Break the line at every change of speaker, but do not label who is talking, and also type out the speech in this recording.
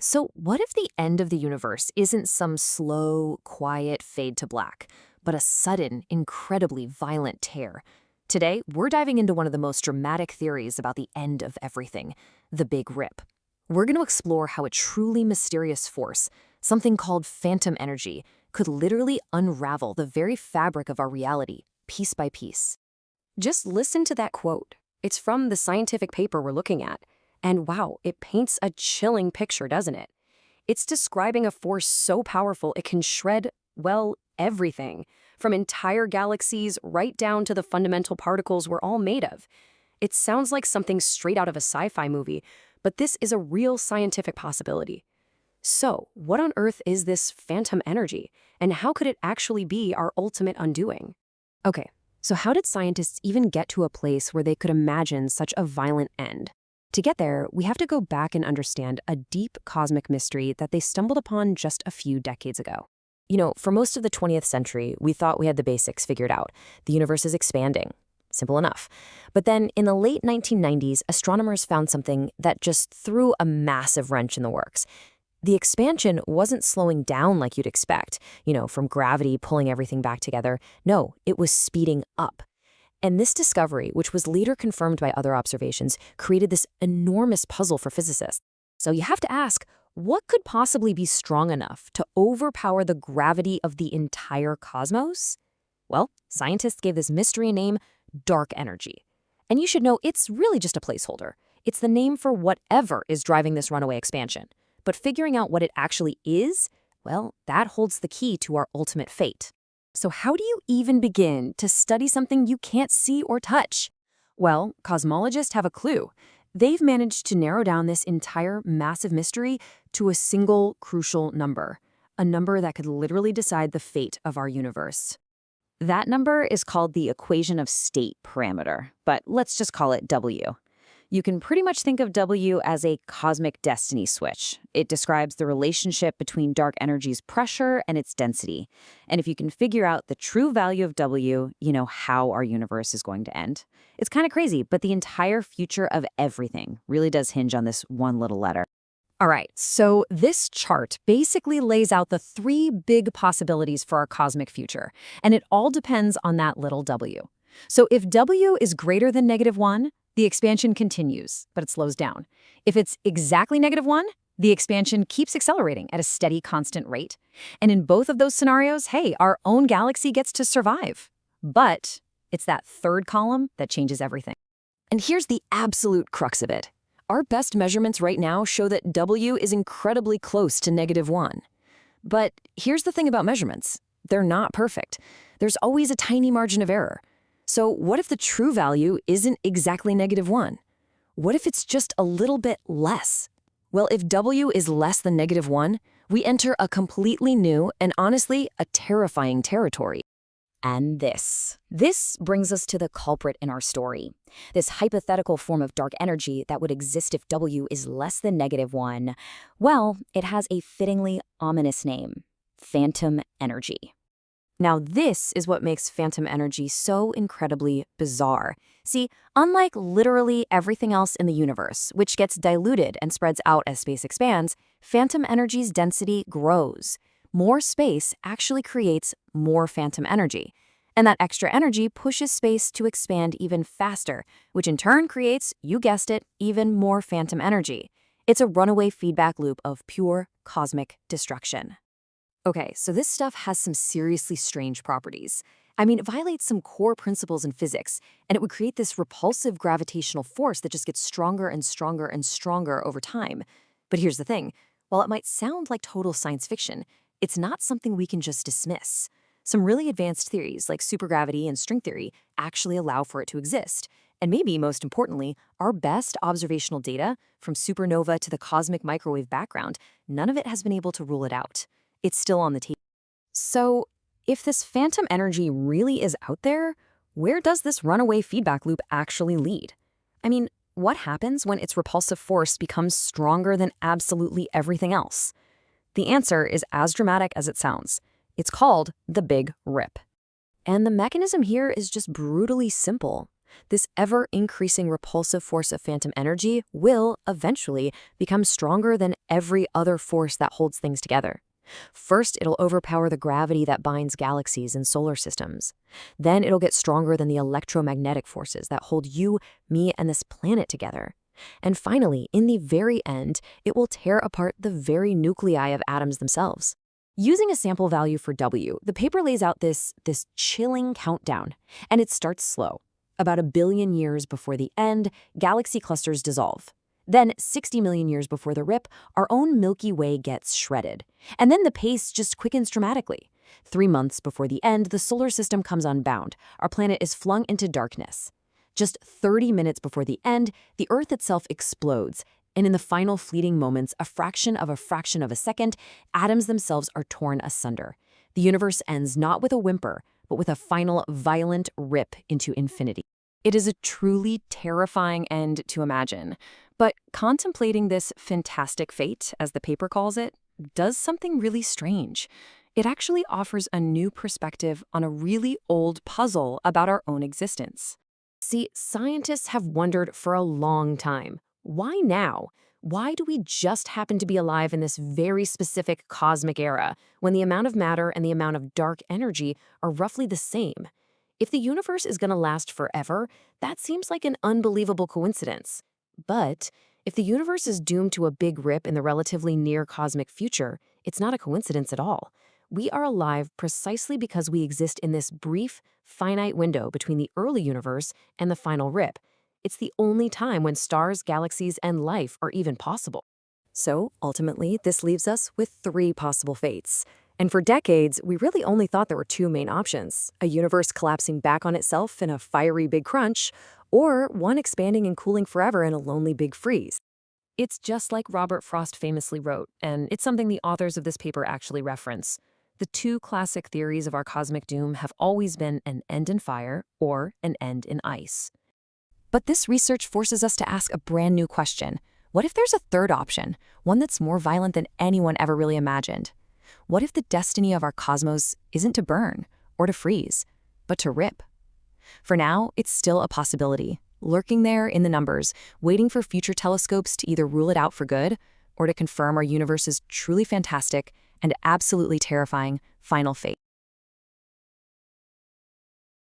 So, what if the end of the universe isn't some slow, quiet fade to black, but a sudden, incredibly violent tear? Today, we're diving into one of the most dramatic theories about the end of everything, the Big Rip. We're going to explore how a truly mysterious force, something called phantom energy, could literally unravel the very fabric of our reality, piece by piece.
Just listen to that quote. It's from the scientific paper we're looking at. And wow, it paints a chilling picture, doesn't it? It's describing a force so powerful it can shred, well, everything, from entire galaxies right down to the fundamental particles we're all made of. It sounds like something straight out of a sci-fi movie, but this is a real scientific possibility. So, what on earth is this phantom energy, and how could it actually be our ultimate undoing? Okay, so how did scientists even get to a place where they could imagine such a violent end? To get there, we have to go back and understand a deep cosmic mystery that they stumbled upon just a few decades ago.
For most of the 20th century, we thought we had the basics figured out. The universe is expanding. Simple enough. But then in the late 1990s, astronomers found something that just threw a massive wrench in the works. The expansion wasn't slowing down like you'd expect, from gravity pulling everything back together. No, it was speeding up. And this discovery, which was later confirmed by other observations, created this enormous puzzle for physicists. So you have to ask, what could possibly be strong enough to overpower the gravity of the entire cosmos? Well, scientists gave this mystery a name, dark energy. And you should know it's really just a placeholder. It's the name for whatever is driving this runaway expansion. But figuring out what it actually is, well, that holds the key to our ultimate fate. So how do you even begin to study something you can't see or touch? Well, cosmologists have a clue. They've managed to narrow down this entire massive mystery to a single crucial number, a number that could literally decide the fate of our universe.
That number is called the equation of state parameter, but let's just call it W. You can pretty much think of W as a cosmic destiny switch. It describes the relationship between dark energy's pressure and its density. And if you can figure out the true value of W, you know how our universe is going to end. It's kind of crazy, but the entire future of everything really does hinge on this one little letter.
All right, so this chart basically lays out the three big possibilities for our cosmic future, and it all depends on that little W. So if W is greater than -1, the expansion continues, but it slows down. If it's exactly -1, the expansion keeps accelerating at a steady, constant rate. And in both of those scenarios, hey, our own galaxy gets to survive. But it's that third column that changes everything.
And here's the absolute crux of it. Our best measurements right now show that W is incredibly close to -1. But here's the thing about measurements. They're not perfect. There's always a tiny margin of error. So what if the true value isn't exactly -1? What if it's just a little bit less? Well, if W is less than -1, we enter a completely new and honestly a terrifying territory.
And this brings us to the culprit in our story. This hypothetical form of dark energy that would exist if W is less than -1. Well, it has a fittingly ominous name, phantom energy.
Now, this is what makes phantom energy so incredibly bizarre. See, unlike literally everything else in the universe, which gets diluted and spreads out as space expands, phantom energy's density grows. More space actually creates more phantom energy. And that extra energy pushes space to expand even faster, which in turn creates, you guessed it, even more phantom energy. It's a runaway feedback loop of pure cosmic destruction. Okay, so this stuff has some seriously strange properties. I mean, it violates some core principles in physics, and it would create this repulsive gravitational force that just gets stronger and stronger and stronger over time. But here's the thing. While it might sound like total science fiction, it's not something we can just dismiss. Some really advanced theories, like supergravity and string theory, actually allow for it to exist. And maybe, most importantly, our best observational data, from supernova to the cosmic microwave background, none of it has been able to rule it out. It's still on the table. So, if this phantom energy really is out there, where does this runaway feedback loop actually lead? I mean, what happens when its repulsive force becomes stronger than absolutely everything else? The answer is as dramatic as it sounds. It's called the Big Rip. And the mechanism here is just brutally simple. This ever-increasing repulsive force of phantom energy will, eventually, become stronger than every other force that holds things together. First, it'll overpower the gravity that binds galaxies and solar systems. Then it'll get stronger than the electromagnetic forces that hold you, me, and this planet together. And finally, in the very end, it will tear apart the very nuclei of atoms themselves. Using a sample value for W, the paper lays out this chilling countdown, and it starts slow. About 1 billion years before the end, galaxy clusters dissolve. Then, 60 million years before the rip, our own Milky Way gets shredded. And then the pace just quickens dramatically. 3 months before the end, the solar system comes unbound. Our planet is flung into darkness. Just 30 minutes before the end, the Earth itself explodes. And in the final fleeting moments, a fraction of a second, atoms themselves are torn asunder. The universe ends not with a whimper, but with a final violent rip into infinity.
It is a truly terrifying end to imagine. But contemplating this fantastic fate, as the paper calls it, does something really strange. It actually offers a new perspective on a really old puzzle about our own existence.
See, scientists have wondered for a long time. Why now? Why do we just happen to be alive in this very specific cosmic era, when the amount of matter and the amount of dark energy are roughly the same? If the universe is going to last forever, that seems like an unbelievable coincidence. But if the universe is doomed to a big rip in the relatively near cosmic future, it's not a coincidence at all. We are alive precisely because we exist in this brief, finite window between the early universe and the final rip. It's the only time when stars, galaxies, and life are even possible. So, ultimately, this leaves us with 3 possible fates. And for decades, we really only thought there were 2 main options: a universe collapsing back on itself in a fiery big crunch, or one expanding and cooling forever in a lonely big freeze.
It's just like Robert Frost famously wrote, and it's something the authors of this paper actually reference. The 2 classic theories of our cosmic doom have always been an end in fire or an end in ice.
But this research forces us to ask a brand new question. What if there's a third option, one that's more violent than anyone ever really imagined? What if the destiny of our cosmos isn't to burn or to freeze, but to rip? For now, it's still a possibility, lurking there in the numbers, waiting for future telescopes to either rule it out for good or to confirm our universe's truly fantastic and absolutely terrifying final fate.